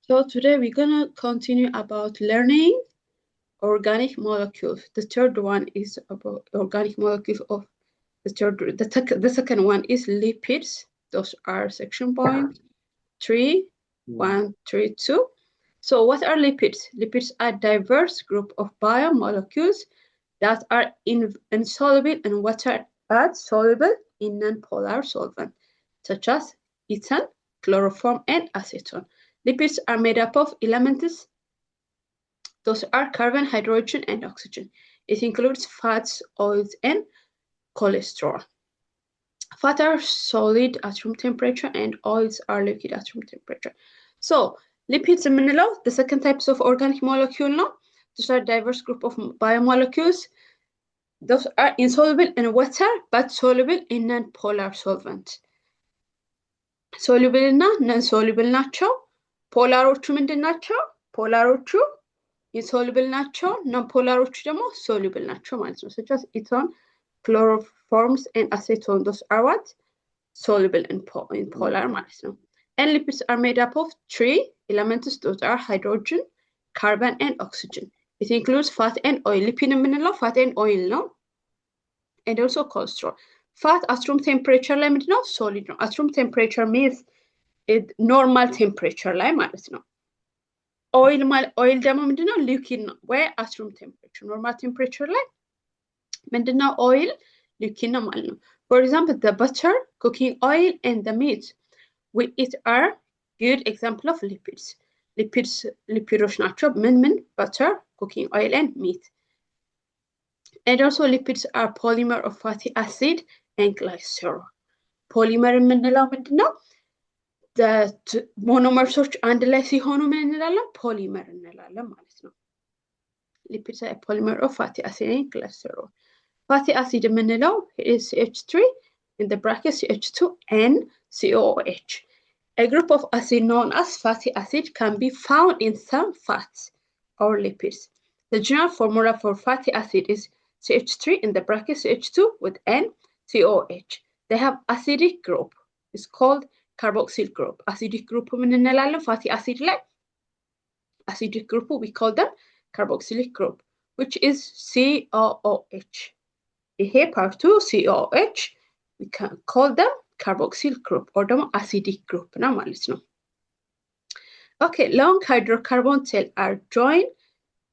So today we're gonna continue about learning organic molecules. The third one is about organic molecules of the second one is lipids. Those are section point 3, 1, 3, 2. So what are lipids? Lipids are diverse group of biomolecules that are insoluble in water but soluble in non-polar solvent, such as ethane, chloroform, and acetone. Lipids are made up of elements. Those are carbon, hydrogen, and oxygen. It includes fats, oils, and cholesterol. Fats are solid at room temperature, and oils are liquid at room temperature. So, lipids የምንለው the second types of organic molecule ነው. Those are diverse group of biomolecules. Those are insoluble in water, but soluble in non-polar solvent. Soluble እና non-soluble ናቸው። ፖላሮቹ ምንድን ናቸው? ፖላሮቹ insoluble ናቸው። non-polaሮቹ ደግሞ soluble ናቸው ማለት ነው። Such as ethane, chloroforms, and acetone. Those are what? Soluble in polar ማለት ነው. And lipids are made up of 3 elements. Those are hydrogen, carbon, and oxygen. It includes fat and oil. Lipid የምንለው fat and oil ነው. And also cholesterol. Fat at room temperature ላይ ምንድን ነው? Solid ነው. At room temperature means normal temperature ላይ ማለት ነው። oil ደግሞ ምንድን ነው? Liquid ነው። Where at room temperature? Normal temperature ላይ ምንድን ነው? Oil liquid ነው ማለት ነው። For example, the butter, cooking oil, and the meat we eat are good example of lipids. Lipidoች ናቸው። ምን? Butter, cooking oil, and meat. And also lipids are polymer of fatty acid and glycerol. Polymer የምንለው ምንድን ነው? ሞኖመርሶች አንድ ላይ ሲሆኑ ምን እንላለን? ፖሊመር እንላለን ማለት ነው። lipids are a polymer of fatty acid and glycerol. Fatty acid የምንለው is CH3 in the bracket CH2 and COOH. A group of acid known as fatty acid can be found in some fats or lipids. The general formula for fatty acid is CH3 in the bracket CH2 with N COH. They have acidic group. It's called carboxyl group. Acidic group ምን እንላለን? fatty acid ላይ acidic group we call them carboxylic group, which is COOH. ይሄ part 2 COOH we can call them carboxyl group or ደግሞ acidic group ነው ማለት ነው። Okay, long hydrocarbon tails are joined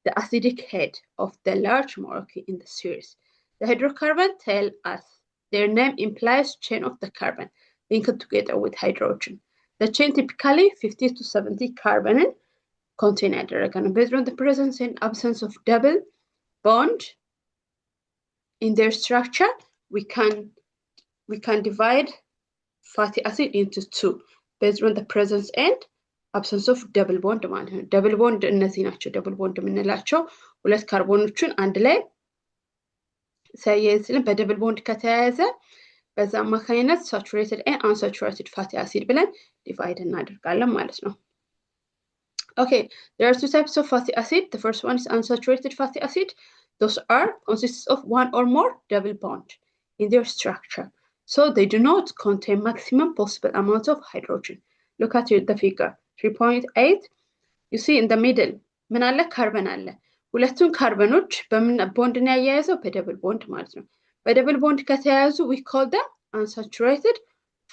the acidic head of the large molecule in the series. The hydrocarbon tail, as their name implies, chain of the carbon linked together with hydrogen. The chain typically 50 to 70 carbon contain ያደረገ ነው. Based on the presence and absence of double bond in their structure, we can divide fatty acid into 2 based on the presence and absence of double bond ማለት ነው። double bond እነዚህ ናቸው double bond የምንላቸው ሁለት ካርቦኖችን አንድ ላይ ሳያይዝልን በdouble bond ከተያያዘ በዛ አማካኝነት saturated and unsaturated fatty acid ብለን divide እናደርጋለን ማለት ነው። Okay, there are 2 types of fatty acid. The first one is unsaturated fatty acid. Those consists of 1 or more double bond in their structure. So they do not contain maximum possible amount of hydrogen. Look at the figure 3.8. You see in the middle ምን አለ? ካርበን አለ። ሁለቱን ካርበኖች በምን ቦንድ ነው ያያያዘው? በደብል ቦንድ ማለት ነው። በደብል ቦንድ ከተያያዙ we call them unsaturated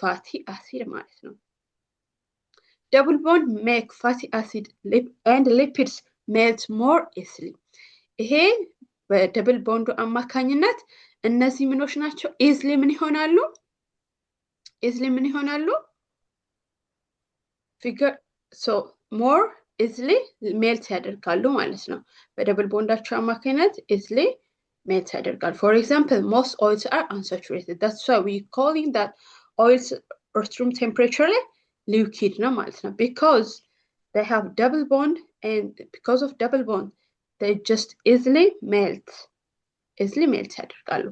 fatty acid ማለት ነው። Double bond make fatty acid and lipids melt more easily. ይሄ በደብል ቦንዱ አማካኝነት እነዚህ ምኖች ናቸው easily ምን ይሆናሉ? Figure so more easily melt ያደርጋሉ ማለት ነው። በደብል ቦንዳቸው አማካኝነት easily melt ያደርጋሉ. For example, most oils are unsaturated. That's why we calling that oils at room temperature liquid ነው ማለት ነው. Because they have double bond and because of double bond they just easily melt ያደርጋሉ.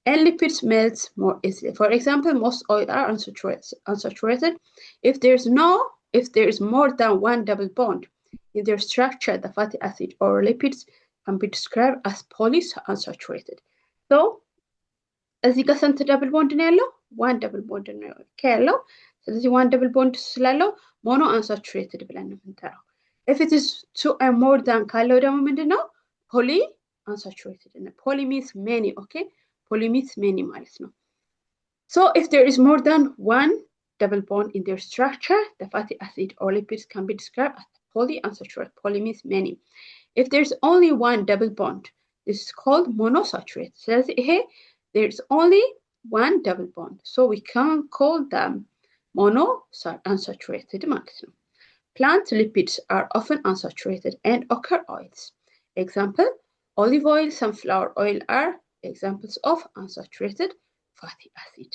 And lipids melt more easily. For example, most oil are unsaturated. If there is more than 1 double bond in their structure, the fatty acid or lipids can be described as polyunsaturated. So, እዚህ ጋር ስንት double bond ነው ያለው? 1 double bond ነው ያለው። ስለዚህ 1 double bond ስላለው mono unsaturated ብለን ነው የምንጠራው። If it is two or more than ካለው ደግሞ ምንድነው poly unsaturated እና poly means many okay poly means many ማለት ነው so if there is more than one double bond in their structure the fatty acid or lipids can be described as poly unsaturated poly means many if there's only one double bond this is called monosaturated ስለዚህ ይሄ there's only one double bond so we can call them unsaturated ማለት ነው Plant lipids are often unsaturated and occur oils. Example, olive oil, sunflower oil are examples of unsaturated fatty acid.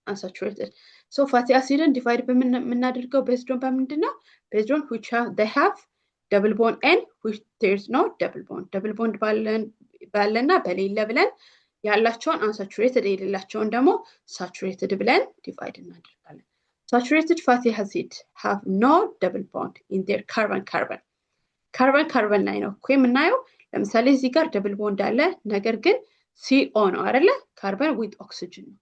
Unsaturated. So fatty acid divide በምናደርገው based on በምንድነው? Based on which they have double bond and which there's no double bond. Double bond ባለና በሌለ ብለን ያላቸውን unsaturated የሌላቸውን ደግሞ saturated ብለን divide እናደርጋለን. Saturated fatty acids have no double bond in their carbon-carbon. Carbon-carbon ላይ ነው እኮ የምናየው ለምሳሌ እዚህ ጋር double bond አለ ነገር ግን CO ነው አይደለ carbon with oxygen ነው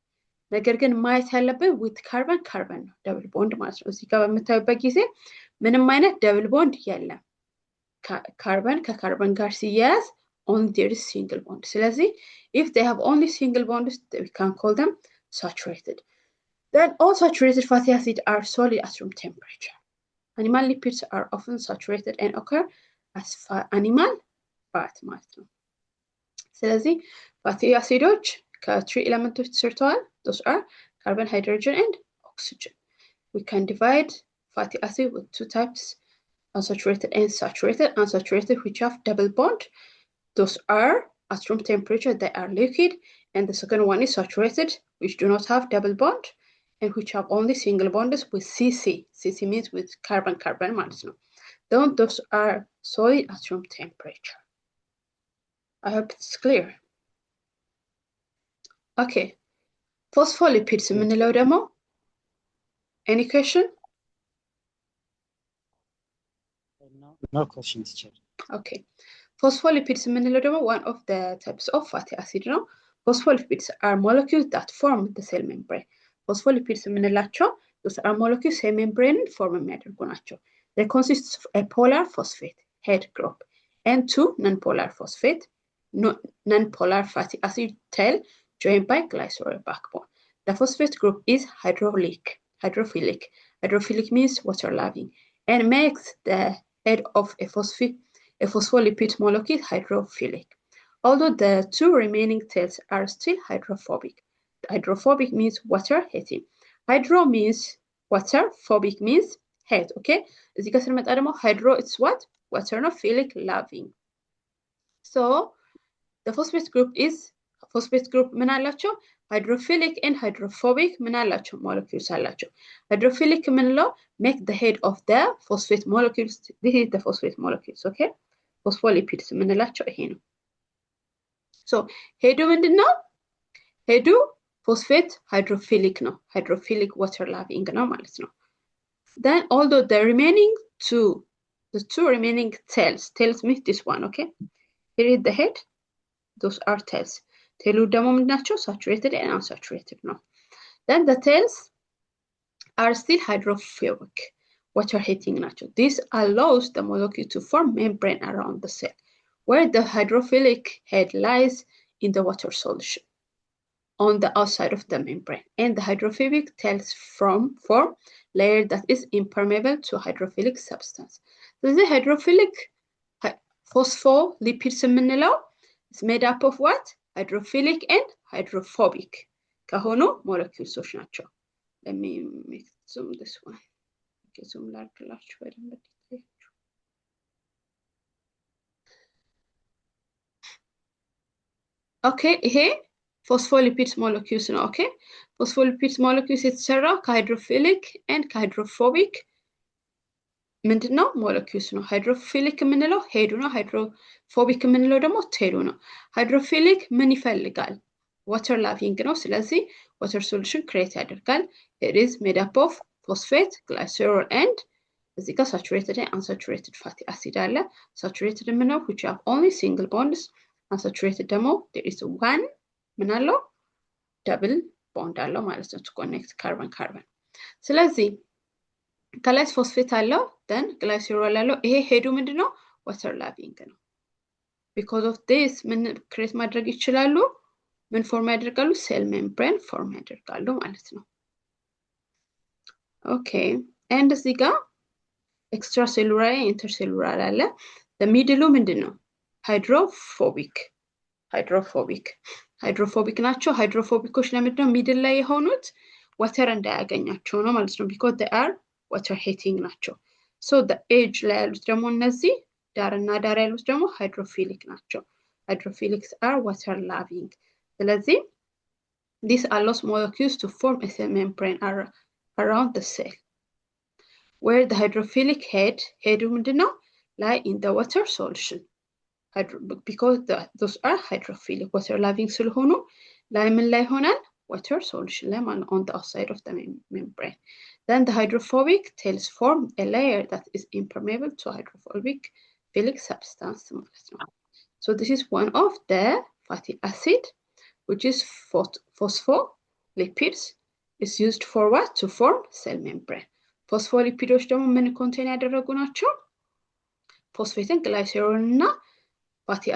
ነገር ግን ማየት ያለብን with carbon-carbon ነው double bond ማለት ነው እዚህ ጋር በምታዩበት ጊዜ ምንም አይነት double bond የለም carbon ከcarbon ጋር ሲያያዝ only there is single bond ስለዚህ if they have only single bonds we can call them saturated Then all saturated fatty acids are solid at room temperature. Animal lipids are often saturated and occur as animal fat ማለት ነው ስለዚህ fatty acids ከ3 ኤሌመንቶች ተሰርተዋል those are carbon hydrogen and oxygen we can divide fatty acid with two types unsaturated and saturated unsaturated which have double bond those are at room temperature they are liquid and the second one is saturated which do not have double bond and which have only single bonds with CC. CC means with carbon-carbon ማለት ነው. Those are solid at room temperature. I hope it's clear. Okay. Phospholipids የምንለው ደግሞ Any question? No question, teacher. Okay. Phospholipids የምንለው ደግሞ one of the types of fatty acid ነው. Phospholipids are molecules that form the cell membrane. Phospholipids የምንላቸው those are molecules cell membrane form የሚያደርጉ ናቸው they consist of a polar phosphate head group and two non-polar phosphate non-polar fatty acid tail joined by glycerol backbone the phosphate group is hydrophilic means water loving and makes the head of a phospholipid molecule hydrophilic although the two remaining tails are still hydrophobic Hydrophobic means water hating. Hydro means water, phobic means hate, okay? እዚህ ጋር ስንመጣ ደግሞ hydro it's what? Water ነው, philic loving. So, the phosphate group ምን አላቸው? Hydrophilic and hydrophobic ምን አላቸው? Molecules አላቸው. Hydrophilic ምንለው make the head of the phosphate molecules. This is the phosphate molecules, okay? Phospholipids ምንላቸው ይሄ ነው. So, ሄዱ ምንድነው? ሄዱ phosphate hydrophilic ነው hydrophilic water loving ነው ማለት ነው then although the two remaining tails means this one okay here is the head those are tails tail ደግሞ ምንድናቸው saturated and unsaturated ነው then the tails are still hydrophobic water hating nature. This allows the molecule to form membrane around the cell, where the hydrophilic head lies in the water solution on the outside of the membrane, and the hydrophobic tails form layer that is impermeable to hydrophilic substance. So the hydrophilic phospholipids is made up of what? Hydrophilic and hydrophobic kahono molecules. Let me make zoom this one. Okay, zoom large. Okay, here phospholipids molecules ነው okay phospholipids molecules የተሰራው ከሃይድሮፊሊክ and ከሃይድሮፎቢክ ምንድነው molecules ነው ሃይድሮፊሊክ የምንለው ሄዱ ነው ሃይድሮፎቢክ የምንለው ደግሞ ቴሉ ነው ሃይድሮፊሊክ ምን ይፈልጋል water loving ነው ስለዚህ water solution create ያደርጋል it is made up of phosphate glycerol and እዚህ ጋር saturated and unsaturated fatty acid አለ saturated የምንለው which have only single bonds unsaturated ደግሞ there is one ምን አለው double bond አለው ማለት ነው to connect carbon carbon ስለዚህ ከላይ ፎስፌት አለው then glycerol ያለው ይሄ ሄዱ ምንድነው water loving ነው because of this ምን ክሬት ማድረግ ይችላሉ ምን ፎርም ያደርጋሉ cell membrane ፎርም ያደርጋሉ ማለት ነው okay and እዚህ ጋር extracellular and intercellular አለ the middle ምንድነው hydrophobic ናቸው hydrophobicoች ለምንድነው ሚድል ላይ የሆኑት water እንዳያገኛቸው ነው ማለት ነው because they are water hating ናቸው so the edge ላይ ያሉት ደግሞ እነዚህ ዳርና ዳር ያሉት ደግሞ hydrophilic ናቸው hydrophilics are water loving ስለዚህ this allows molecules to form a cell membrane around the cell where the hydrophilic head ምንድነው lie in the water solution because those are hydrophilic water loving ስለሆኑ ላይ ምን ላይ ሆናል water solution ላይ on the outside of the membrane then the hydrophobic tails form a layer that is impermeable to hydrophilic substance so this is one of the fatty acid which is phospholipids is used for what to form cell membrane phospholipids ደግሞ ምን contain ያደረጉ ናቸው phosphate and glycerol እና fatty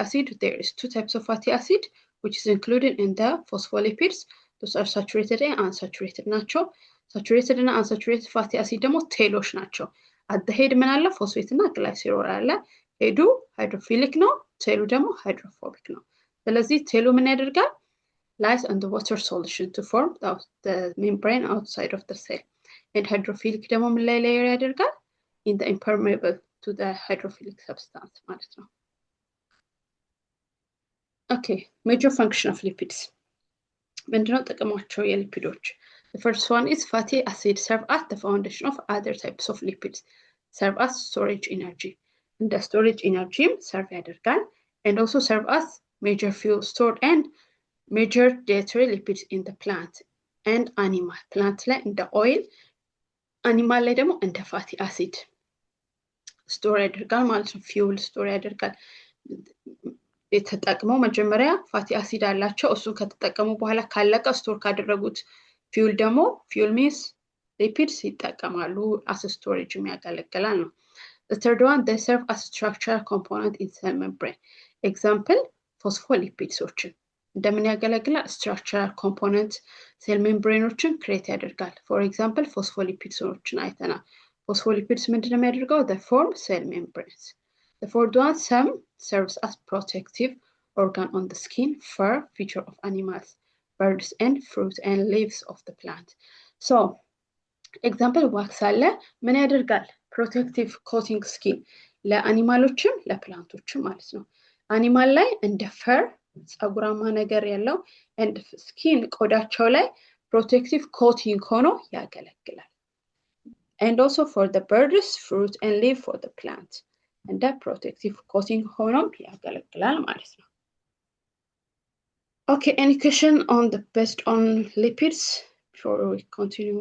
acid there is two types of fatty acid which is included in the phospholipids those are saturated and unsaturated ናቸው saturated and unsaturated fatty acid ደግሞ ቴሎች ናቸው at the head ምን አለ phosphate እና glycerol አለ ሄዱ hydrophilic ነው ቴሉ ደግሞ hydrophobic ነው ስለዚህ ቴሉ ምን ያደርጋል lies on the water solution to form the membrane outside of the cell and hydrophilic ደግሞ ምን ላይ layer ያደርጋል in the impermeable to the hydrophilic substance ማለት ነው okay major function of lipids ምንድነው ጥቅማቸው የሊፒዶች the first one is fatty acids serve as the foundation of other types of lipids serve as storage energy and the storage energy serve ያደርጋል and also serve as major fuel stored and major dietary lipids in the plant and animal plant ላይ እንደ oil animal ላይ ደግሞ እንደ fatty acid store ያደርጋል ማለት ነው fuel store ያደርጋል የተጠቀመው መጀመሪያ ፋቲ አሲድ አላቸው እሱን ከተጠቀሙ በኋላ ካለቀ ስቶር ካደረጉት ፊውል ደግሞ ፊውል ሚንስ ሊፒድስ ይጠቀማሉ as storage የሚያገለግላል ነው the third one they serve as structural component in cell membrane example phospholipidsዎችን እንደምን ያገለግላል structural component cell membraneዎችን create ያደርጋል for example phospholipidsዎችን አይተናል phospholipids ምንድነው የሚያደርገው they form cell membranes the fourth one some serves as protective organ on the skin fur feature of animals birds and fruit and leaves of the plant so example wax አለ ምን ያደርጋል protective coating skin ለአኒማሎችም ለፕላንቶችም ማለት ነው አኒማል ላይ እንደ fur ጸጉራማ ነገር ያለው and skin ቆዳቸው ላይ protective coating ሆኖ ያገለግላል and also for the birds fruit and leaf for the plant and that protective coating ሆኖም ያገለግላል ማለት ነው okay any question on the based on lipids before we continue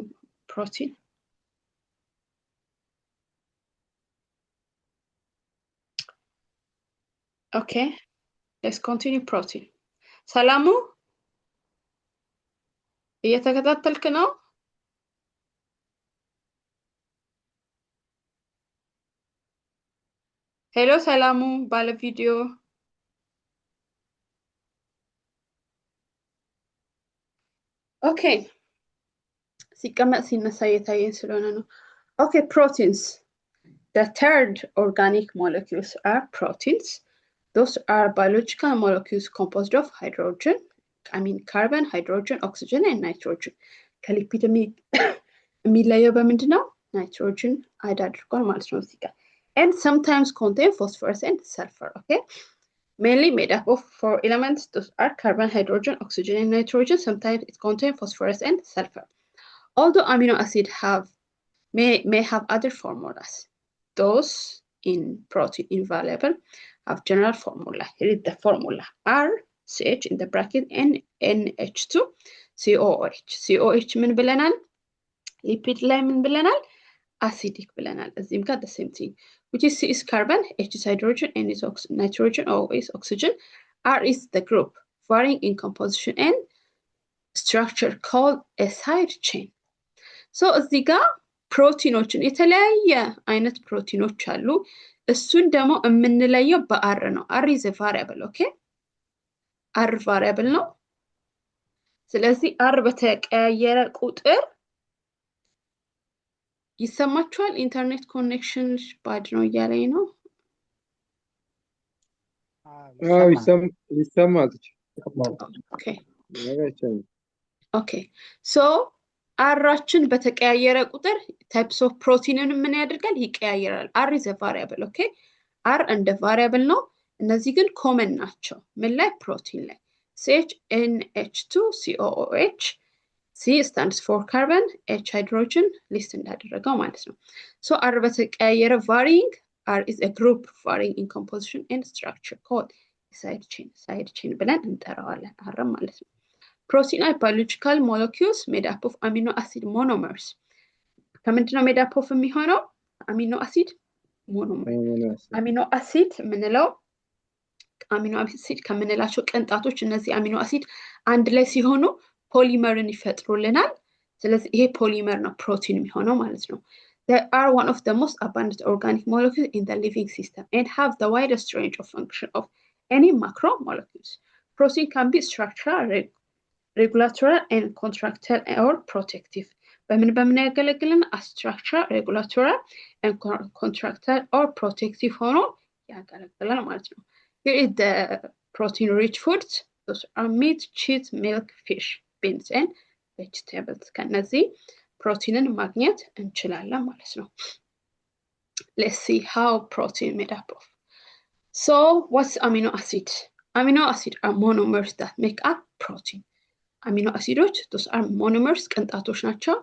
protein okay let's continue protein ሰላሙ እየተከታተልክ ነው ሄሎ ሰላሙ ባለ ቪዲዮ okay ሲቀመጥ ሲነሳ የታየን ስለሆነ ነው okay proteins the third organic molecules are proteins those are biological molecules composed of hydrogen carbon hydrogen oxygen and nitrogen ከሊፒድ የሚለየው በምንድነው nitrogen አድ አድርጓል ማለት ነው እዚህ ጋር and sometimes contain phosphorus and sulfur okay mainly made up of four elements those are carbon hydrogen oxygen and nitrogen sometimes it contains phosphorus and sulfur although amino acid may have other formulas those in protein invaluable have general formula here is the formula RCH in the bracket NH2 COOH ምን ብለናል ሊፒድ ላይ ምን ብለናል acidic ብለናል እዚህም ጋር the same thing which is C is carbon H is hydrogen N is nitrogen O is oxygen R is the group varying in composition and structure called a side chain so እዚህ ጋር ፕሮቲኖችን የተለያየ አይነት ፕሮቲኖች አሉ እሱን ደግሞ የምንለየው በአር ነው አር is a variable okay አር variable ነው ስለዚህ አር በተቀያየረ ቁጥር ይሰማችኋል ኢንተርኔት ኮኔክሽን ባድ ነው እያለኝ ነው ይሰማል ኦኬ ሶ አራችን በተቀያየረ ቁጥር types of protein ምን ያደርጋል ይቀያየራል r is a variable okay r እንደ variable ነው እነዚህ ግን common ናቸው ምን ላይ ፕሮቲን ላይ CHNH2COOH C stands for carbon H hydrogen list እንዳደረገው ማለት ነው so r በተቀያየረ varying r is a group varying in composition and structure called side chain ብለን እንጠራዋለን r ማለት ነው Protein are biological molecules made up of amino acid monomers. ከምንድነው made up of የሚሆነው amino acid monomer. amino acid ምንለው amino acid ከምንላቸው ቅንጣቶች እነዚህ amino acid አንድ ላይ ሲሆኑ ፖሊመርን ይፈጥሩልናል ስለዚህ ይሄ ፖሊመር ነው ፕሮቲን የሚሆነው ማለት ነው They are one of the most abundant organic molecules in the living system and have the widest range of function of any macromolecules. Protein can be structural regulatory and contractile or protective በምን ያገለግላል structure regulatory and contractile or protective ሆኖ ያገለግላል ማለት ነው Here is the protein rich foods those are meat cheese milk fish beans and vegetables ከነዚህ ፕሮቲንን ማግኘት እንችላለን ማለት ነው Let's see how protein made up of So what's amino acid Amino acid are monomers that make up protein amino acids those are monomers ቅንጣቶች ናቸው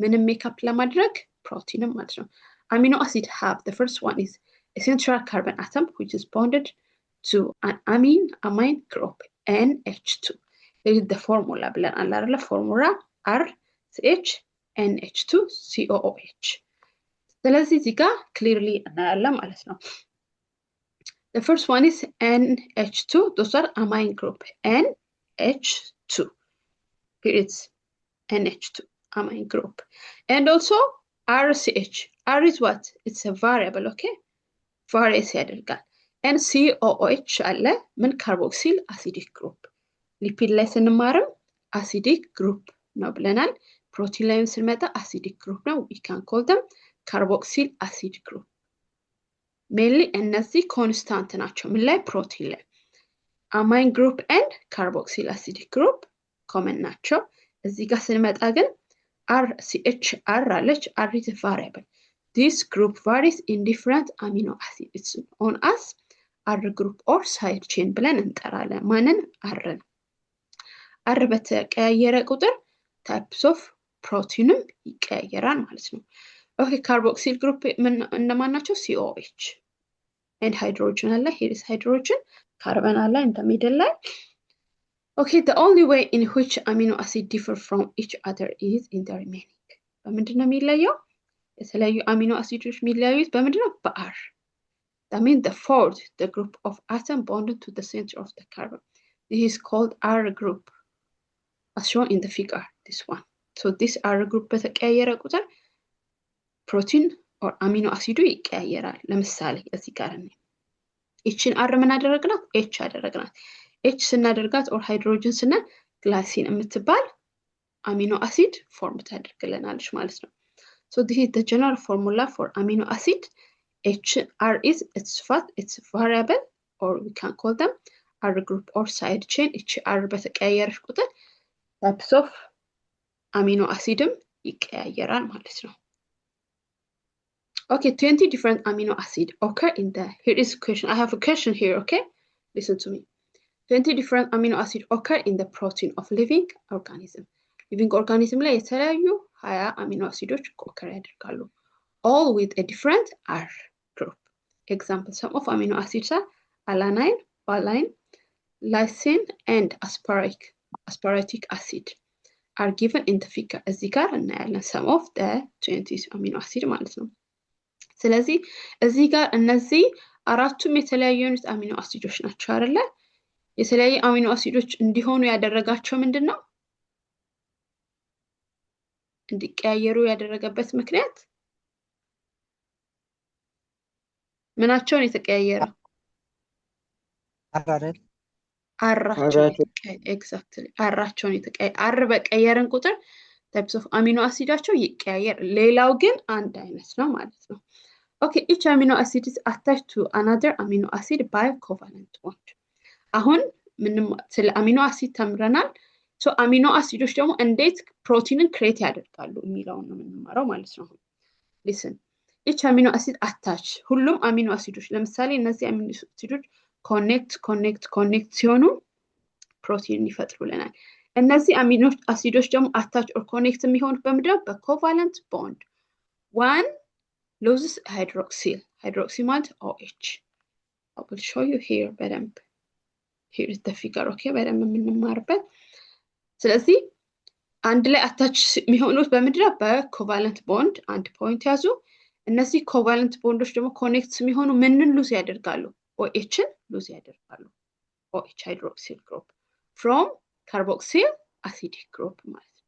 ምንም ሜካፕ ለማድረግ ፕሮቲንም ማለት ነው amino acid have the first one is a central carbon atom which is bonded to an amine group NH2 this is the formula ብለን አለ አይደለ formula RCH NH2COOH ስለዚህ እዚህ ጋር clearly እናያለን ማለት ነው The first one is NH2 those are amine group NH2 Here it's NH2 amine group and also RCH R is what it's a variable okay varies ያደርጋል and COOH አለ ምን carboxyl acidic group ሊፒድ ላይ ስንማርም acidic group ነው ብለናል ፕሮቲን ላይ ስንመጣ acidic group ነው we can call them carboxyl acid group mainly እነዚህ constant ናቸው ምን ላይ ፕሮቲን ላይ amine group and carboxyl acidic group common ናቸው እዚህ ጋር ስንመጣ ግን RCH R አለች R is a variable this group varies in different amino acids it's known as R group or side chain ብለን እንጠራለን ማንን R R በተቀያየረ ቁጥር types of proteinም ይቀያየራል ማለት ነው okay carboxyl group እነማን ናቸው COH and hydrogen አለ here is hydrogen carbon አለ in the middle ላይ Okay, the only way in which amino acids differ from each other is in the remaining. በምንድነው የሚለየው? የተለያዩ amino acids የሚለያዩት በምንድነው? በR. That means the fourth, the group of atom bonded to the center of the carbon. This is called R group, as shown in the figure, this one. So this R group በተቀያየረ ቁጥር protein or amino acid ይቀያየራል። ለምሳሌ እዚህ ጋር ነው። ይችን R ምን አደረግናት? H አደረግናት። H ስናደርጋት or hydrogen ስና glycine የምትባል amino acid form ታደርግልናለች ማለት ነው so this is the general formula for amino acid HR is its fat its variable or we can call them R group or side chain HR በተቀያየረች ቁጥር types of amino acidም ይቀያየራል ማለት ነው okay 20 different amino acid occur in the here is a question I have a question here okay listen to me 20 different amino acids occur in the protein of living organism. Living organism ላይ የተለያዩ 20 amino acids occur ያደርጋሉ. All with a different R group. Example, some of amino acids are alanine, valine, lysine, and aspartic acid are given in the figure. እዚህ ጋር እናያለን some of the 20 amino acids ማለት ነው. ስለዚህ እዚህ ጋር እነዚህ አራቱም የተለያዩ አሚኖ አሲዶች ናቸው አይደለ? የተለያዩ አሚኖ አሲዶች እንዲሆኑ ያደረጋቸው ምንድነው? እንዲቀያየሩ ያደረገበት ምክንያት ምናቸውን የተቀያየረ አራረል አራቸውን ኤግዛክትሊ አራቸውን የተቀያየረ አር በቀየረን ቁጥር types of amino acidaቸው ይቀያየር ሌላው ግን አንድ አይነት ነው ማለት ነው okay each amino acid is attached to another amino acid by covalent bond አሁን ምንም ስለ አሚኖ አሲድ ተምረናል ሶ አሚኖ አሲዶች ደግሞ እንዴት ፕሮቲንን ክሬት ያደርጋሉ የሚለውን ነው የምንማረው ማለት ነው listen each amino acid attach ሁሉም አሚኖ አሲዶች ለምሳሌ እነዚህ አሚኖ አሲዶች ኮኔክት ሲሆኑ ፕሮቲን ይፈጥሩልናል እነዚህ አሚኖ አሲዶች ደግሞ አታች ኦር ኮኔክት የሚሆኑት በምንድነው በኮቫለንት ቦንድ one loses hydroxyl ማለት OH I will show you here በደንብ here is the figure okay በደንብ የምንማርበት ስለዚህ አንድ ላይ አታች የሚሆኑት በምንድነው በኮቫለንት ቦንድ አንድ ፖይንት ያዙ እነዚህ ኮቫለንት ቦንዶች ደግሞ ኮኔክት የሚሆኑ ምንን ሉዝ ያደርጋሉ OHን ሉዝ ያደርጋሉ OH hydroxyl group from carboxyl acidic group ማለት ነው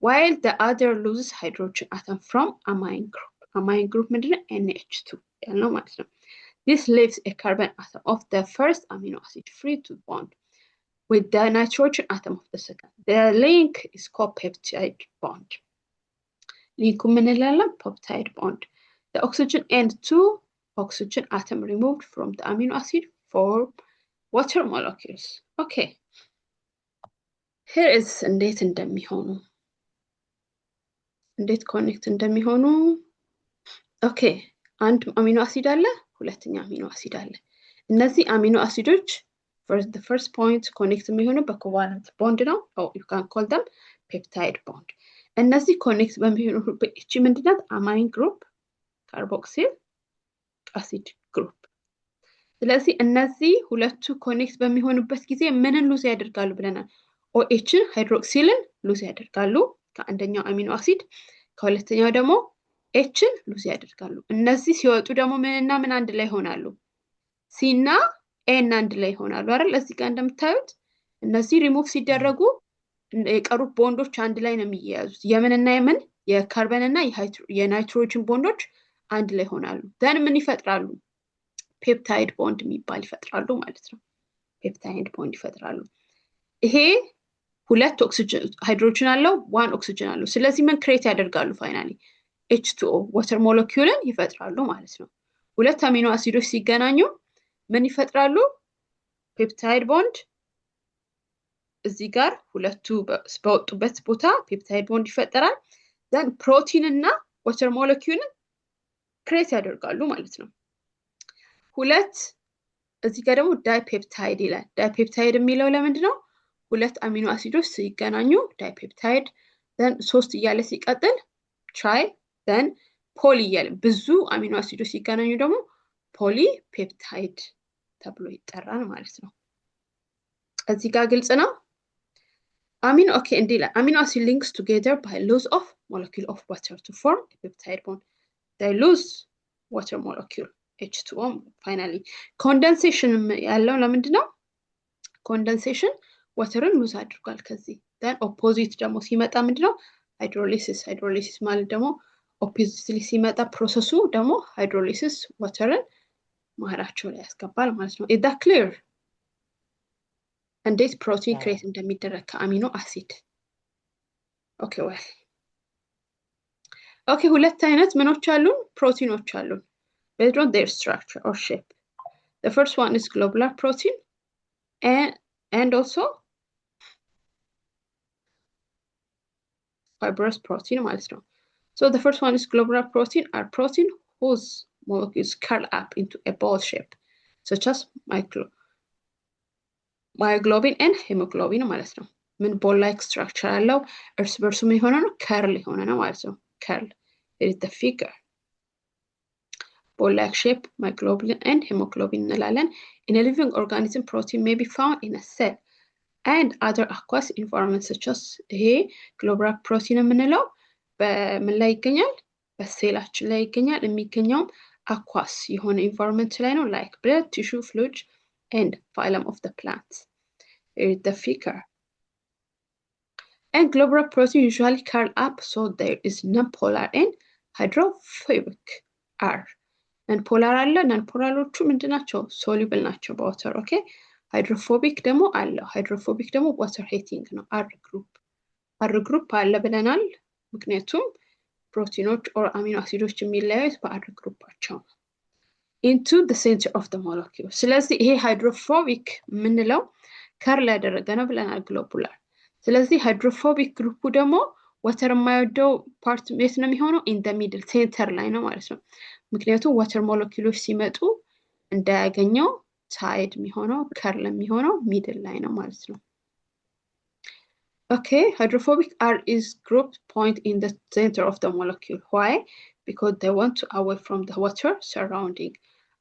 while the other loses hydrogen atom from amine group ምንድነው NH2 ያልነው ማለት ነው this leaves a carbon atom of the first amino acid free to bond with the nitrogen atom of the second the link is called peptide bond ሊንኩ ምን እንላለን peptide bond the oxygen and two oxygen atom removed from the amino acid form water molecules okay here is እንዴት እንደሚሆኑ እንዴት ኮኔክት እንደሚሆኑ ኦኬ አንድ አሚኖ አሲድ አለ ሁለተኛ አሚኖ አሲድ አለ እነዚህ አሚኖ አሲዶች for the first point connect የሚሆኑ በኮቫለንት ቦንድ ነው or you can call them peptide bond እነዚህ ኮኔክት በሚሆኑበት እቺ ምንድናት አማይን ግሩፕ ካርቦክሲል አሲድ ግሩፕ ስለዚህ እነዚህ ሁለቱ ኮኔክት በሚሆኑበት ጊዜ ምንን ሉዝ ያደርጋሉ ብለናል OHን ሃይድሮክሲልን ሉዝ ያደርጋሉ ከአንደኛው አሚኖ አሲድ ከሁለተኛው ደግሞ Hን ሉዝ ያደርጋሉ እነዚህ ሲወጡ ደግሞ ምንና ምን አንድ ላይ ሆናሉ C እና A እና አንድ ላይ ሆናሉ አይደል እዚህ ጋር እንደምታዩት እነዚህ ሪሙቭ ሲደረጉ የቀሩት ቦንዶች አንድ ላይ ነው የሚያያዙት የምንና የምን የካርበን እና የናይትሮጅን ቦንዶች አንድ ላይ ሆናሉ then ምን ይፈጥራሉ ፔፕታይድ ቦንድ የሚባል ይፈጥራሉ ማለት ነው ፔፕታይድ ቦንድ ይፈጥራሉ ይሄ ሁለት ኦክሲጅን ሃይድሮጅን አለው ዋን ኦክሲጅን አለው ስለዚህ ምን ክሬት ያደርጋሉ ፋይናሊ H2O water moleculeን ይፈጥራሉ ማለት ነው ሁለት አሚኖ አሲዶች ሲገናኙ ምን ይፈጥራሉ ፔፕታይድ ቦንድ እዚህ ጋር ሁለቱ በወጡበት ቦታ ፔፕታይድ ቦንድ ይፈጠራል then ፕሮቲን እና water moleculeን ክሬት ያደርጋሉ ማለት ነው ሁለት እዚህ ጋር ደግሞ ዳይፔፕታይድ ይላል ዳይፔፕታይድ የሚለው ለምንድን ነው ሁለት አሚኖ አሲዶች ሲገናኙ ዳይፔፕታይድ then ሶስት እያለ ሲቀጥል ትራይ then ፖሊ እያለ ብዙ አሚኖ አሲዶች ሲገናኙ ደግሞ ፖሊፔፕታይድ ተብሎ ይጠራል ማለት ነው እዚህ ጋር ግልጽ ነው amino okay indeed amino acid links together by loss of molecule of water to form a peptide bond they lose water molecule H2O finally condensation ያለው ለምንድን ነው condensation waterን ሉዝ አድርጓል ከዚህ then opposite ደግሞ ሲመጣ ምንድነው hydrolysis ማለት ደግሞ oppositely ሲመጣ ፕሮሰሱ ደግሞ hydrolysis waterን ማራቸው ላይ ያስገባል ማለት ነው is that clear እንዴት ፕሮቲን ክሬት እንደሚደረግ ከአሚኖ አሲድ ኦኬ well ኦኬ ሁለት አይነት ምኖች አሉን ፕሮቲኖች አሉን based on their structure or shape the first one is globular protein and also fibrous protein ማለት ነው so the first one is globular protein are protein whose molecules curl up into a ball shape such as myoglobin and hemoglobin ማለት ነው ምን ball like structure አለው እርስ በርሱ ምን ሆነ ነው curl ሆነ ነው ማለት ነው curl it is the figure ball like shape myoglobin and hemoglobin እንላለን in a living organism protein may be found in a cell and other aqueous environments such as ይሄ globular protein የምንለው በምን ላይ ይገኛል በሴላችን ላይ ይገኛል የሚገኘው aqueous የሆነ environment ላይ ነው like blood tissue fluid and phylum of the plant is the figure and globular protein usually curl up so there is non-polar and hydrophobic R ነን ፖላር አለ። ነን ፖላሮቹ ምንድናቸው? ሶሉብል ናቸው በዋተር። ኦኬ ሃይድሮፎቢክ ደግሞ አለ። ሃይድሮፎቢክ ደግሞ ዋተር ሄቲንግ ነው። አር ግሩፕ አለ ብለናል። ምክንያቱም ፕሮቲኖች ኦር አሚኖ አሲዶች የሚለያዩት በአር ግሩፓቸው ነው። ኢንቱ ዘ ሴንተር ኦፍ ዘ ሞለኪውል። ስለዚህ ይሄ ሃይድሮፎቢክ የምንለው ከርል ያደረገ ነው ብለናል፣ ግሎቡላር። ስለዚህ ሃይድሮፎቢክ ግሩፑ ደግሞ ዋተር የማይወደው ፓርት የት ነው የሚሆነው? ኢን ዘ ሚድል ሴንተር ላይ ነው ማለት ነው። ምክንያቱም ዋተር ሞለኪውሎች ሲመጡ እንዳያገኘው ሳይድ የሚሆነው ከርል የሚሆነው ሚድል ላይ ነው ማለት ነው። Okay, hydrophobic R is group point in the center of the molecule. Why? Because they want to away from the water surrounding,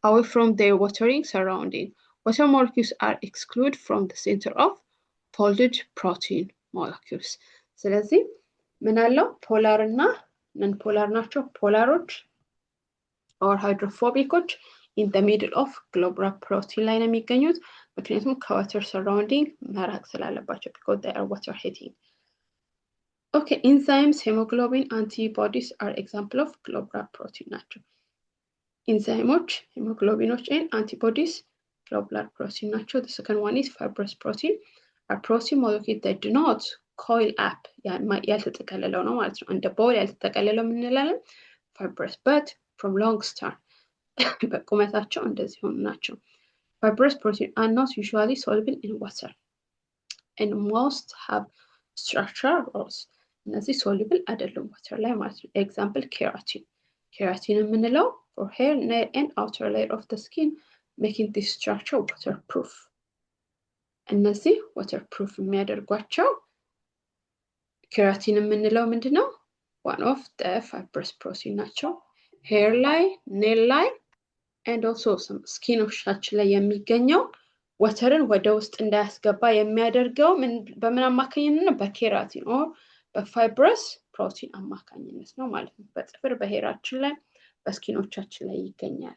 away from their watering surrounding. Water molecules are excluded from the center of folded protein molecules. ስለዚህ ምን አለው? ፖላር እና ነን ፖላር ናቸው። ፖላሮች or hydrophobicoች in the middle of globular protein ላይ ነው የሚገኙት። ምክንያቱም ከዋተር ሰራውንዲንግ መራቅ ስላለባቸው because they are water hating. Okay, enzymes, hemoglobin, antibodies are example of globular protein ናቸው። ኢንዛይሞች፣ ሄሞግሎቢኖች and antibodies globular protein ናቸው። The second one is fibrous protein. A protein molecule that do not coil up ያልተጠቀለለው ነው ማለት ነው። እንደ ቦል ያልተጠቀለለው የምንላለን fibrous, but from long strand በቁመታቸው እንደዚህ ሆኑ ናቸው። Fibrous protein are not usually soluble in water and most have structural roles. እነዚህ soluble አይደሉም water ላይ ማለት ነው። Example keratin. Keratin የምንለው for hair, nail and outer layer of the skin, making this structure waterproof. እነዚህ waterproof የሚያደርጓቸው keratin የምንለው ምንድነው? One of the fibrous protein ናቸው። hair ላይ, nail ላይ and also some ስኪኖቻችን ላይ የሚገኘው ወተርን ወደ ውስጥ እንዳያስገባ የሚያደርገው በምን አማካኝነት ነው? በኬራቲን ኦር በፋይብረስ ፕሮቲን አማካኝነት ነው ማለት ነው። በጥፍር በሄራችን ላይ በስኪኖቻችን ላይ ይገኛል።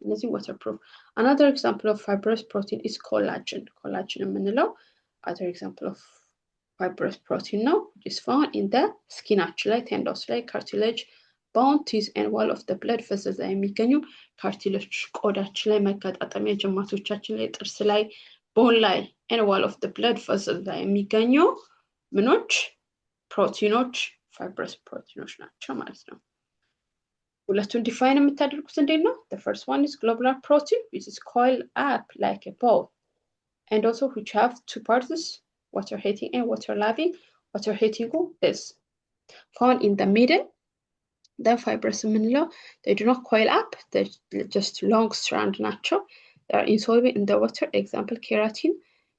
እነዚህ waterproof. Another example of fibrous protein is collagen. Collagen የምንለው other example of fibrous protein ነው, which is found in the ስኪናችን ላይ tendons ላይ cartilage, bone, teeth and wall of the blood vessels ላይ የሚገኙ ካርቲሌጅ ቆዳችን ላይ መገጣጠሚያ ጅማቶቻችን ላይ ጥርስ ላይ ቦን ላይ and wall of the blood vessels ላይ የሚገኙ ምኖች ፕሮቲኖች fibrous ፕሮቲኖች ናቸው ማለት ነው። ሁለቱን ዲፋይን የምታደርጉት እንዴት ነው? The first one is globular protein, which is coiled up like a ball and also which have two parts, water hating and water loving. Water hating is found in the middle. The fibrous የምንለው they do not coil up, they're just long strand ናቸው. They are insoluble in the water. Example keratin,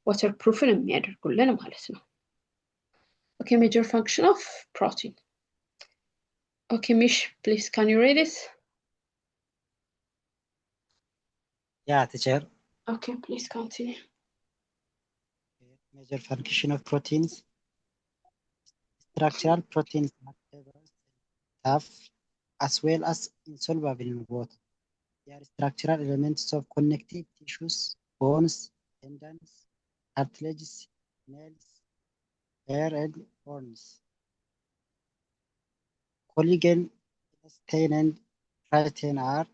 waterproofን የሚያደርጉልን ማለት ነው። Okay, major function of protein. Okay, Mish, please can you read it? Yeah, teacher. Okay, please continue. Major function of proteins. Structural proteins have as well as insoluble in water. They are structural elements of connective tissues, bones, tendons, cartilages, nails, hair and horns. Collagen, elastin and keratin are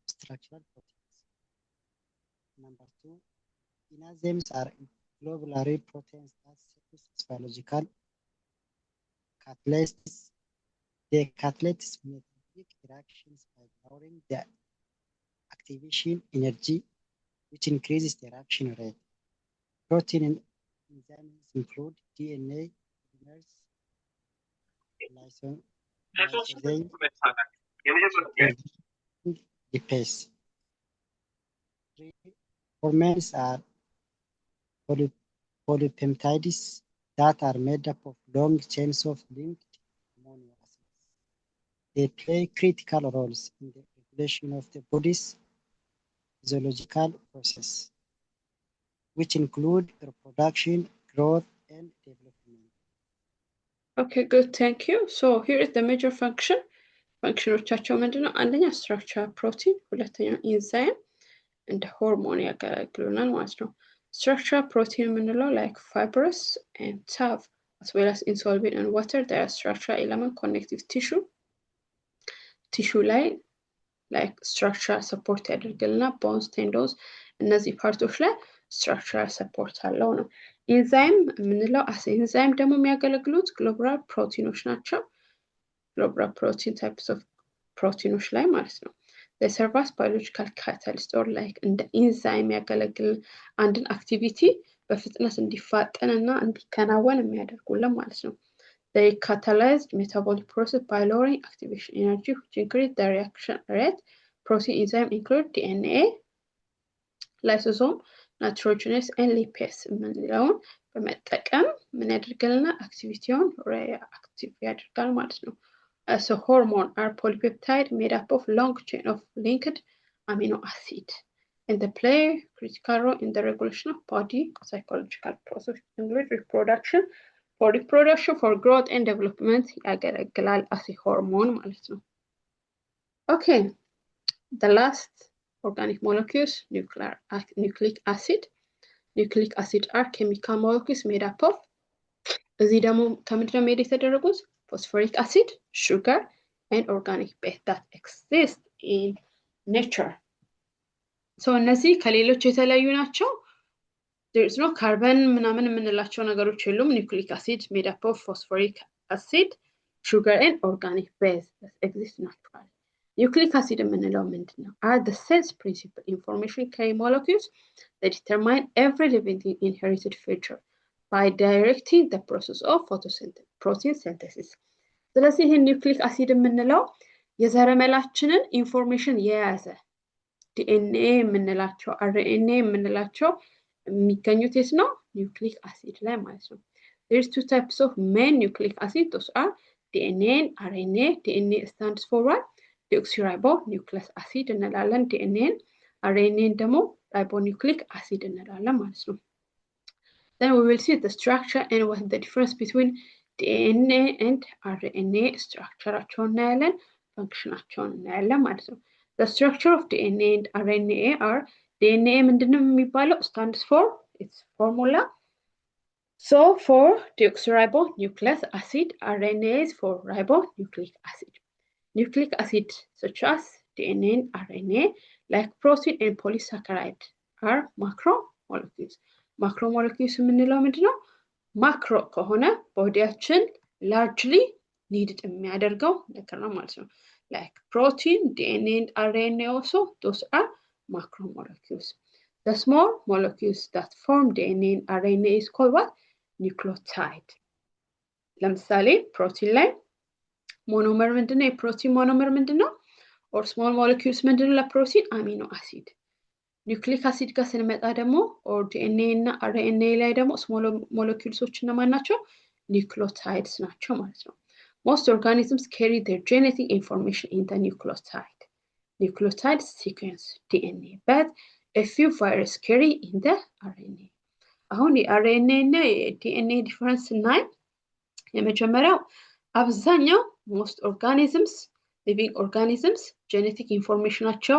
structural proteins. Number 2, enzymes are globular proteins that service biological catalysts. The catalysts metabolic reactions by lowering the activation energy, which increases the reaction rate. Protein enzymes include DNA, polymers, lysozymes, lipase. Hormones are polypeptides that are made up of long chains of linked amino acids. They play critical roles in the regulation of the body's physiological process, which include reproduction, growth, and development. Okay, good, thank you. So here is the major function. ፈንክሽኖቻቸው ምንድነው? አንደኛ structural protein፣ ሁለተኛ enzyme and hormone ያገለግሉናል ማለት ነው። Structural protein የምንለው like fibrous and tough as well as insoluble in water. They are structural element connective tissue ላይ like structural support ያደርግልና bones tendons እነዚህ ፓርቶች ላይ structural support አለው ነው። ኢንዛይም የምንለው ኢንዛይም ደግሞ የሚያገለግሉት ግሎቡላር ፕሮቲኖች ናቸው። ግሎቡላር ፕሮቲን types of ፕሮቲኖች ላይ ማለት ነው። they serve as biological catalyst or like እንደ ኢንዛይም ያገለግል አንድን አክቲቪቲ በፍጥነት እንዲፋጠንና እንዲከናወን የሚያደርጉልን ማለት ነው። They catalyze metabolic process by lowering activation energy, which increase the reaction rate. Protein enzymes include DNA, lysosome, nitrogenase, and lipase. የምንለውን በመጠቀም ምን ያደርጋልና አክቲቪቲውን reactive ያደርጋል ማለት ነው። So hormone are polypeptide made up of long chain of linked amino acid, and they play critical role in the regulation of body psychological process, including reproduction. For reproduction, for growth and development ያገለግላል as a hormone ማለት ነው። Okay, the last organic molecules, nucleic acid. Nucleic acid are chemical molecules made up of እዚህ ደግሞ ከምንድን ነው made የተደረጉት? Phosphoric acid, sugar, and organic base that exist in nature. So እነዚህ ከሌሎች የተለያዩ ናቸው። There is no carbon ምናምን የምንላቸው ነገሮች የሉም። nucleic acid made up of phosphoric acid, sugar, and organic base that exist naturally. Nucleic acid የምንለው ምንድን ነው? Are the cells principal information carrying molecules that determine every living inherited feature by directing the process of photosynthesis, protein synthesis. ስለዚህ ይሄ nucleic acid የምንለው የዘረመላችንን ኢንፎርሜሽን የያዘ ዲኤንኤ የምንላቸው አርኤንኤ የምንላቸው የሚገኙት የት ነው? ኒውክሊክ አሲድ ላይ ማለት ነው። There's two types of main nucleic acid. Those are DNA and RNA. DNA stands for what? Deoxyribonucleic acid እንላለን DNA። RNA ደግሞ ribonucleic acid እንላለን ማለት ነው። Then we will see the structure and what the difference between DNA and RNA structureአቸውን እናያለን፣ ፈንክሽናቸውን እናያለን ማለት ነው። The structure of DNA and RNA are DNA ምንድነው የሚባለው? stands for its formula. So for deoxyribonucleic acid, RNA is for ribonucleic acid. Nucleic acid such as DNA and RNA, like protein and polysaccharide, are macromolecules. Macromolecules የምንለው ምንድነው? ማክሮ ከሆነ ቦዲያችን largely needed የሚያደርገው ነገር ነው ማለት ነው። Like protein, DNA and RNA also, those are macromolecules. The small molecules that form DNA and RNA is called what? Nucleotide. ለምሳሌ ፕሮቲን ላይ ሞኖመር ምንድነው? የፕሮቲን ሞኖመር ምንድነው? or small molecules ምንድነው ለፕሮቲን? አሚኖ አሲድ። ኒውክሊክ አሲድ ጋር ስንመጣ ደግሞ or DNA እና RNA ላይ ደግሞ small molecules እነማን ናቸው? nucleotides ናቸው ማለት ነው። Most organisms carry their genetic information in the nucleotide sequence DNA, but a few viruses carry in the RNA. አሁን የRNA እና የDNA ዲፈረንስ እናይ። የመጀመሪያው አብዛኛው most organisms, living organisms genetic informationአቸው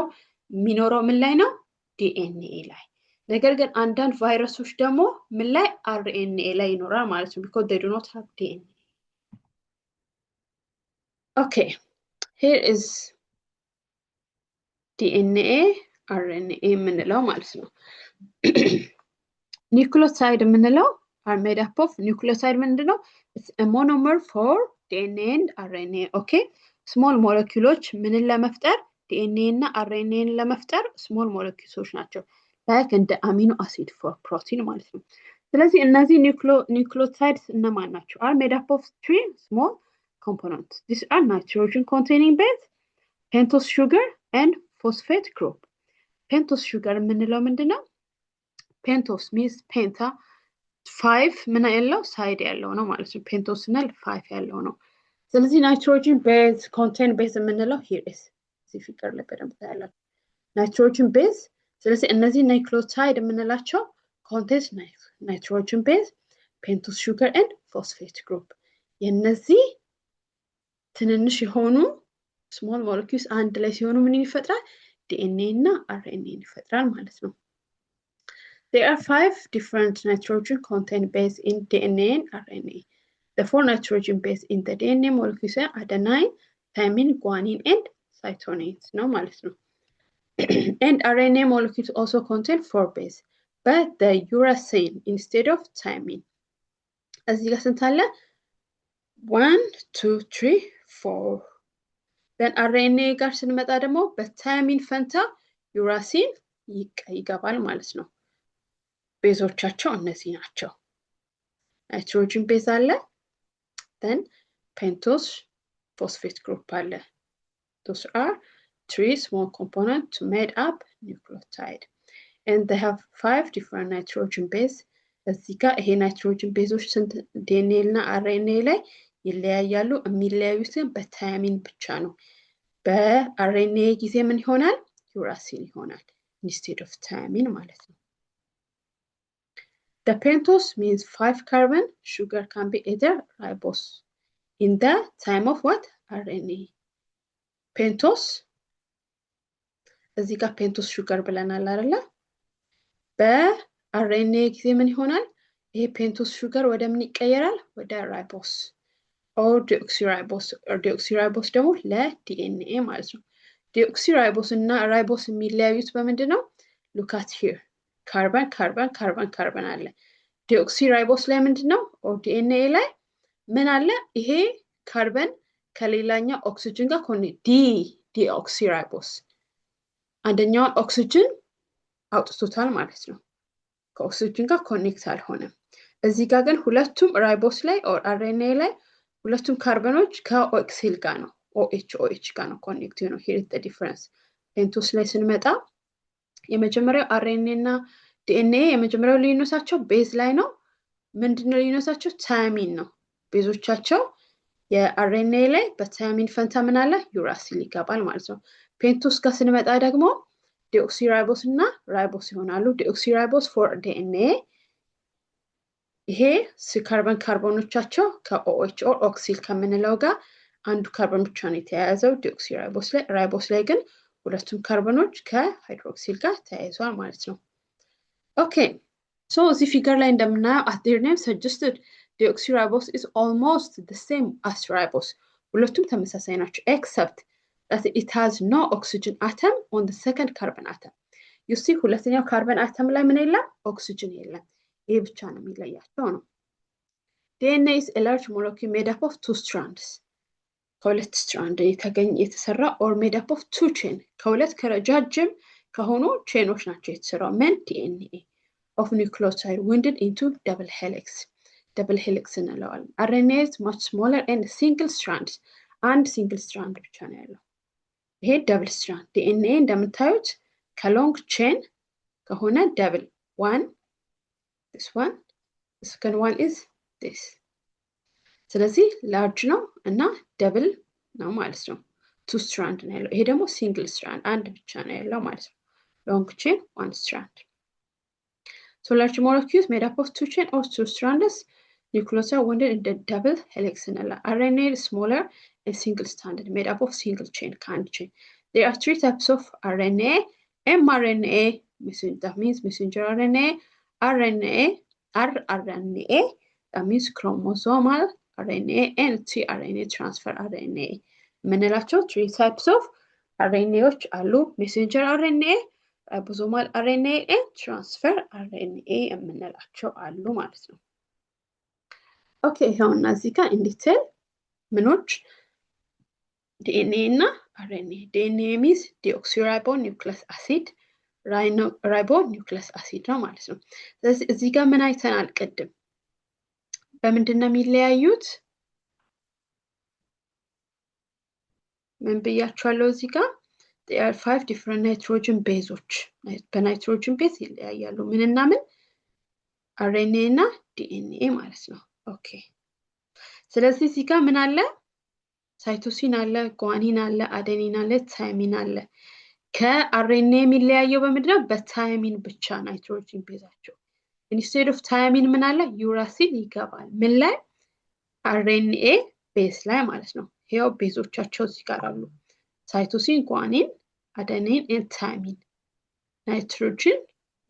የሚኖረው ምን ላይ ነው? DNA ላይ። ነገር ግን አንዳንድ ቫይረሶች ደግሞ ምን ላይ? RNA ላይ ይኖራል ማለት ነው because they do not have DNA. Okay, here is DNA, RNA የምንለው ማለት ነው። nucleotide የምንለው are made up of nucleotide ምንድነው? It's a monomer for DNA and RNA. Okay, small molecules ምንን ለመፍጠር? DNA እና RNA ለመፍጠር small molecules ናቸው። like እንደ አሚኖ አሲድ for protein ማለት ነው። ስለዚህ እነዚህ nucleotides እነማን ናቸው? are made up of three small components. These are nitrogen containing base, pentose sugar, and phosphate group. Pentose sugar የምንለው ምንድነው? Pentose means penta 5 ምን ያለው ሳይድ ያለው ነው ማለት ነው። pentose እና 5 ያለው ነው። ስለዚህ nitrogen base contain base የምንለው here is እዚህ ፊገር ላይ በደንብ ታያላችሁ። nitrogen base ስለዚህ እነዚህ nucleotide የምንላቸው contains nitrogen base, pentose sugar, and phosphate group. የነዚህ ትንንሽ የሆኑ small molecules አንድ ላይ ሲሆኑ ምን ይፈጥራል? DNA እና RNA ይፈጥራል ማለት ነው። There are 5 different nitrogen contained base in DNA and RNA. The 4 nitrogen base in the DNA molecules are adenine, thymine, guanine, and cytonates ነው ማለት ነው and RNA molecules also contain 4 bases but the uracil instead of thymine እዚህ ጋር ስንት አለ 1 2 3 4 then RNA ጋር ስንመጣ ደግሞ በታይሚን ፈንታ ዩራሲል ይገባል ማለት ነው ቤዞቻቸው እነዚህ ናቸው ናይትሮጅን ቤዝ አለ then pentose phosphate group አለ those are 3 small components made up nucleotide and they have 5 different nitrogen base እዚህ ጋር ይሄ ናይትሮጅን ቤዞች ስንት ዲኤንኤ እና አርኤንኤ ላይ ይለያያሉ የሚለያዩት በታይሚን ብቻ ነው በአርኤንኤ ጊዜ ምን ይሆናል ዩራሲል ይሆናል instead of thymine ማለት ነው The pentose means 5 carbon sugar can be either ribose in the time of what RNA pentose እዚህ ጋር pentose sugar ብለናል አይደለ በአርኤንኤ ጊዜ ምን ይሆናል ይሄ pentose sugar ወደ ምን ይቀየራል ወደ ribose or deoxyribose or deoxyribose ደግሞ ለዲኤንኤ ማለት ነው deoxyribose እና ribose የሚለያዩት በምንድነው look at here carbon carbon carbon carbon አለ deoxyribose ላይ ምንድነው or DNA ላይ ምን አለ ይሄ ካርበን ከሌላኛው ኦክሲጅን ጋር deoxyribose አንደኛው ኦክሲጅን አውጥቶታል ማለት ነው ከኦክሲጅን ጋር ኮኔክት አልሆነም እዚህ ጋር ግን ሁለቱም ራይቦስ ላይ or RNA ላይ ሁለቱም ካርበኖች ከኦክሲል ጋር ነው OH ጋር ነው ኮኔክት ነው here is the difference pentose ላይ ስንመጣ የመጀመሪያው RNA እና DNA የመጀመሪያው ልዩነታቸው ቤዝ ላይ ነው ምንድነው ልዩነታቸው ታይሚን ነው ቤዞቻቸው የRNA ላይ በታይሚን ፈንታ ምን አለ ዩራሲል ይገባል ማለት ነው pentose ጋር ስንመጣ ደግሞ deoxyribose እና ribose ይሆናሉ deoxyribose for DNA ይሄ ካርበን ካርቦኖቻቸው ከOH or oxyl ከምንለው ጋር አንዱ ካርበን ብቻ ነው የተያያዘው deoxyribose ላይ ribose ላይ ግን ሁለቱም ካርበኖች ከሃይድሮክሲል ጋር ተያይዘዋል ማለት ነው Okay so the figure ላይ እንደምናየው as their name suggested deoxyribose is almost the same as ribose ሁለቱም ተመሳሳይ ናቸው except that it has no oxygen atom on the second carbon atom you see ሁለተኛው ካርበን አተም ላይ ምን የለም ኦክሲጅን የለም ይሄ ብቻ ነው የሚለያቸው ነው DNA is a large molecule made up of 2 strands ከሁለት ስትራንድ የተሰራ or made up of 2 chain ከሁለት ከረጃጅም ከሆኑ ቼኖች ናቸው የተሰራው ምን DNA of nucleotide wounded into double helix እንለዋለን RNA is much smaller and single strands and single strand ብቻ ነው ያለው ይሄ double strand DNA እንደምታዩት ከሎንግ ቼን ከሆነ double one this one the second one is this ስለዚህ ላርጅ ነው እና ደብል ነው ማለት ነው 2 strand ነው ያለው ይሄ ደግሞ single strand አንድ ብቻ ነው ያለው ማለት ነው long chain one strand so large molecules made up of 2 chain or 2 strands nucleotide wounded in the double helix እንላለን RNA is smaller and single stranded made up of single chain kind chain there are 3 types of RNA mRNA that means messenger RNA RNA rRNA that means chromosomal RNA and tRNA transfer RNA ምንላቸው 3 types of RNAዎች አሉ messenger RNA ribosomal RNA and transfer RNA የምንላቸው አሉ ማለት ነው ኦኬ ይሄውና እዚህ ጋር in detail ምኖች DNA እና RNA DNA means deoxyribonucleic acid ribonucleic ነው ማለት ነው ስለዚህ እዚህ ጋር ምን አይተናል ቅድም በምንድነው የሚለያዩት ምን ብያችኋለሁ እዚህ ጋር there are 5 different nitrogen bases በናይትሮጅን ቤዝ ይለያያሉ ምንና ምን RNA እና DNA ማለት ነው ኦኬ ስለዚህ እዚህ ጋር ምን አለ ሳይቶሲን አለ ጓኒን አለ አደኒን አለ ታይሚን አለ ከRNA የሚለያየው በምንድነው በታይሚን ብቻ ናይትሮጅን ቤዛቸው instead of thymine ምን አለ ዩራሲል ይገባል ምን ላይ RNA ቤዝ ላይ ማለት ነው ይሄው ቤዞቻቸው እዚህ ጋር አሉ ሳይቶሲን ጓኒን አደኒን and thymine nitrogen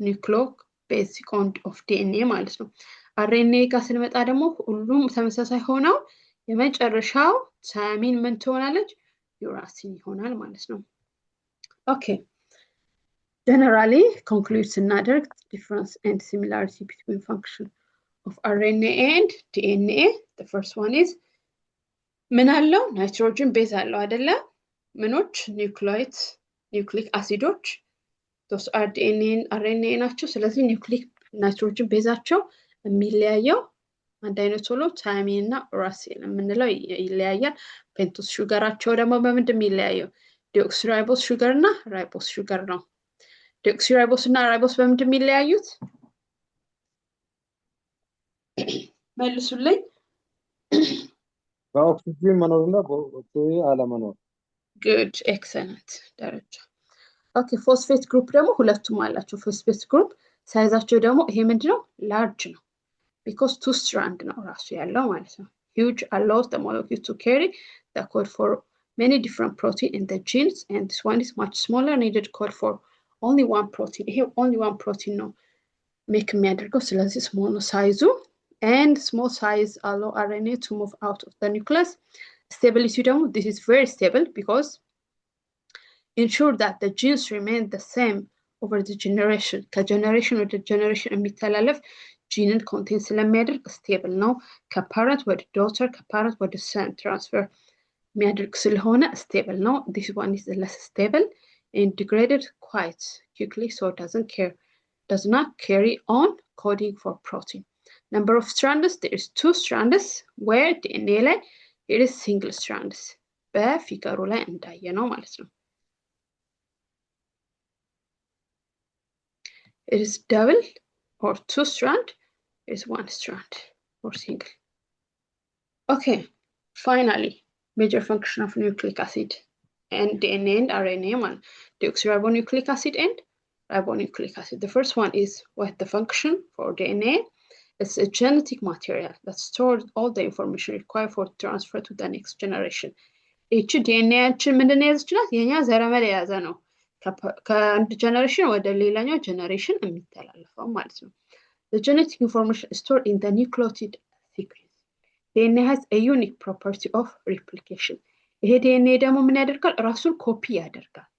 nucleic basic of DNA ማለት ነው RNA ጋር ስንመጣ ደግሞ ሁሉም ተመሳሳይ ሆነው የመጨረሻው thymine ምን ትሆናለች ዩራሲል ይሆናል ማለት ነው። ኦኬ generally conclude ስናደርግ difference and similarity between function of RNA and DNA. The first one is ምን አለው ናይትሮጅን ቤዝ አለው አይደለ ምኖች ኒውክሊዮይድ ኒውክሊክ አሲዶች those are DNA and RNA ናቸው ስለዚህ ኒውክሊክ ናይትሮጅን ቤዛቸው የሚለያየው አንድ አይነት ሆኖ ታይሚን እና ኡራሲል የምንለው ይለያያል ፔንቶስ ሹገራቸው ደግሞ በምንድን የሚለያየው ዲኦክሲራይቦስ ሹገር እና ራይቦስ ሹገር ነው ዲኦክሲራይቦስ እና ራይቦስ በምንድን የሚለያዩት መልሱልኝ በኦክሲጅን መኖርና በኦክሲጅን አለመኖር good excellent ደረጃ ኦኬ ፎስፌት ግሩፕ ደግሞ ሁለቱም አላቸው ፎስፌት ግሩፕ ሳይዛቸው ደግሞ ይሄ ምንድነው ላርጅ ነው because two strand ነው ራሱ ያለው ማለት ነው huge allows the molecule to carry the code for many different protein in the genes and this one is much smaller needed code for only one protein ይሄ only one protein ነው make የሚያደርገው ስለዚህ small ነው ሳይዙ and small size allow RNA to move out of the nucleus stability ደግሞ this is very stable because ensure that the genes remain the same over the generation ከgeneration ወደ generation የሚተላለፍ ጂንን ኮንቴን ስለሚያደርግ ስቴብል ነው ከፓረንት ወደ ዶተር ከፓረንት ወደ ሰን ትራንስፈር የሚያደርግ ስለሆነ ስቴብል ነው this one is less stable and degraded quite quickly so it does not carry on coding for protein number of strands there is two strands where DNA ላይ it is single strands በፊገሩ ላይ እንዳየነው ማለት ነው it is double or two strand is one strand or single okay finally major function of nucleic acid and DNA and RNA one deoxyribonucleic acid and ribonucleic acid the first one is what the function for DNA it's a genetic material that stores all the information required for transfer to the next generation each DNA ምንድነው ያዝችላት የኛ ዘረመል የያዘ ነው ከአንድ ጀነሬሽን ወደ ሌላኛው ጀነሬሽን የሚተላለፈው ማለት ነው the genetic information is stored in the nucleotide sequence DNA has a unique property of replication ይሄ DNA ደግሞ ምን ያደርጋል ራሱን ኮፒ ያደርጋል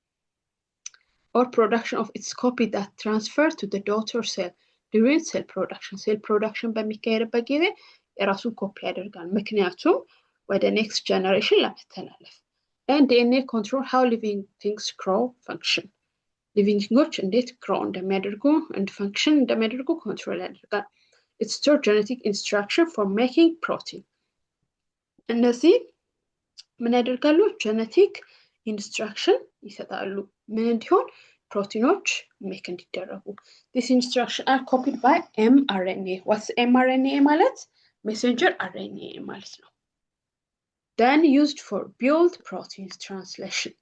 or production of its copy that transfer to the daughter cell during cell production በሚካሄድበት ጊዜ የራሱን ኮፒ ያደርጋል ምክንያቱም ወደ next generation ለመተላለፍ and DNA control how living things grow function living things እንዴት grow እንደሚያደርጉ and function እንደሚያደርጉ control ያደርጋል it stores genetic instruction for making protein እነዚህ ምን ያደርጋሉ genetic instruction ይሰጣሉ ምን እንዲሆን ፕሮቲኖች make እንዲደረጉ this instruction are copied by mRNA what's mRNA ማለት messenger RNA ማለት ነው then used for build proteins translation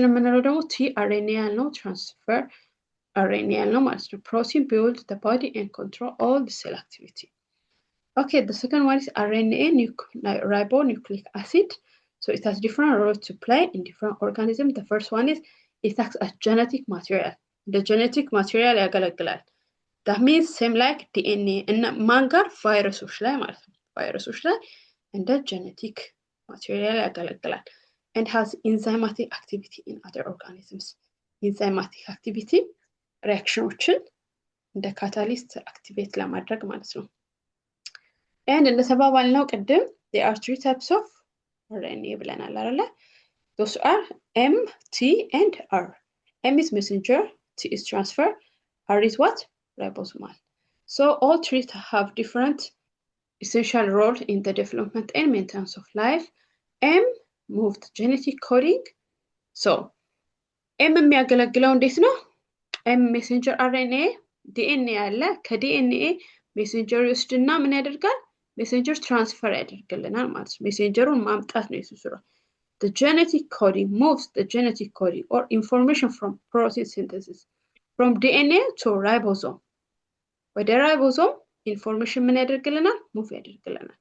የምንለው ደግሞ tRNA ነው transfer RNA ነው ማለት ነው protein build the body and control all the cell activity okay the second one is RNA ribonucleic acid so it has different roles to play in different organisms the first one is it acts as genetic material the genetic material ያገለግላል that means same like DNA እና ማን ጋር ቫይረሶች ላይ ማለት ነው ቫይረሶች ላይ እንደ genetic material ያገለግላል and has enzymatic activity in other organisms enzymatic activity reactionዎችን እንደ catalyst activate ለማድረግ ማለት ነው and እንደ ተባባልነው ቅድም there are three types of RNA ብለናል አይደለ those are M T and R M is messenger T is transfer R is what ribosomal so all three have different essential role in the development and maintenance of life M moved genetic coding so M የሚያገለግለው እንዴት ነው M messenger RNA DNA አለ ከDNA messenger ይወስድና ምን ያደርጋል messenger transfer ያደርግልናል ማለት ነው messengerውን ማምጣት ነው የሱ ስራ the genetic coding moves the genetic coding or information from protein synthesis from DNA to ribosome ወደ ribosome information ምን ያደርግልናል move ያደርግልናል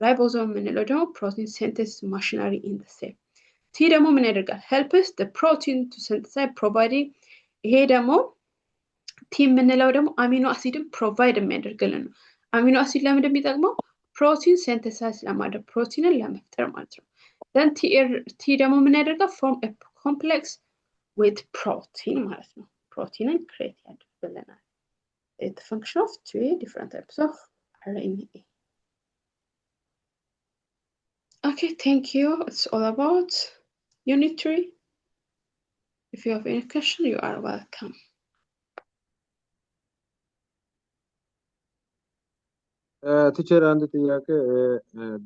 ribosome ምንለው ደግሞ protein synthesis machinery in the cell T ደግሞ ምን ያደርጋል helps the protein to synthesize providing ይሄ ደግሞ T ምንለው ደግሞ amino acid provide የሚያደርግልን ነው amino acid ለምን እንደሚጠቅመው protein synthesis ለማድረግ ፕሮቲንን ለመፍጠር ማለት ነው then T ደግሞ ምን ያደርጋል? form a complex with protein ማለት ነው። ፕሮቲንን create ያደርግልናል። It's the function of three different types of RNA. Okay, thank you. It's all about unit 3. If you have any question, you are welcome. ቲቸር አንድ ጥያቄ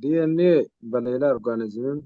ዲኤንኤ በሌላ ኦርጋኒዝም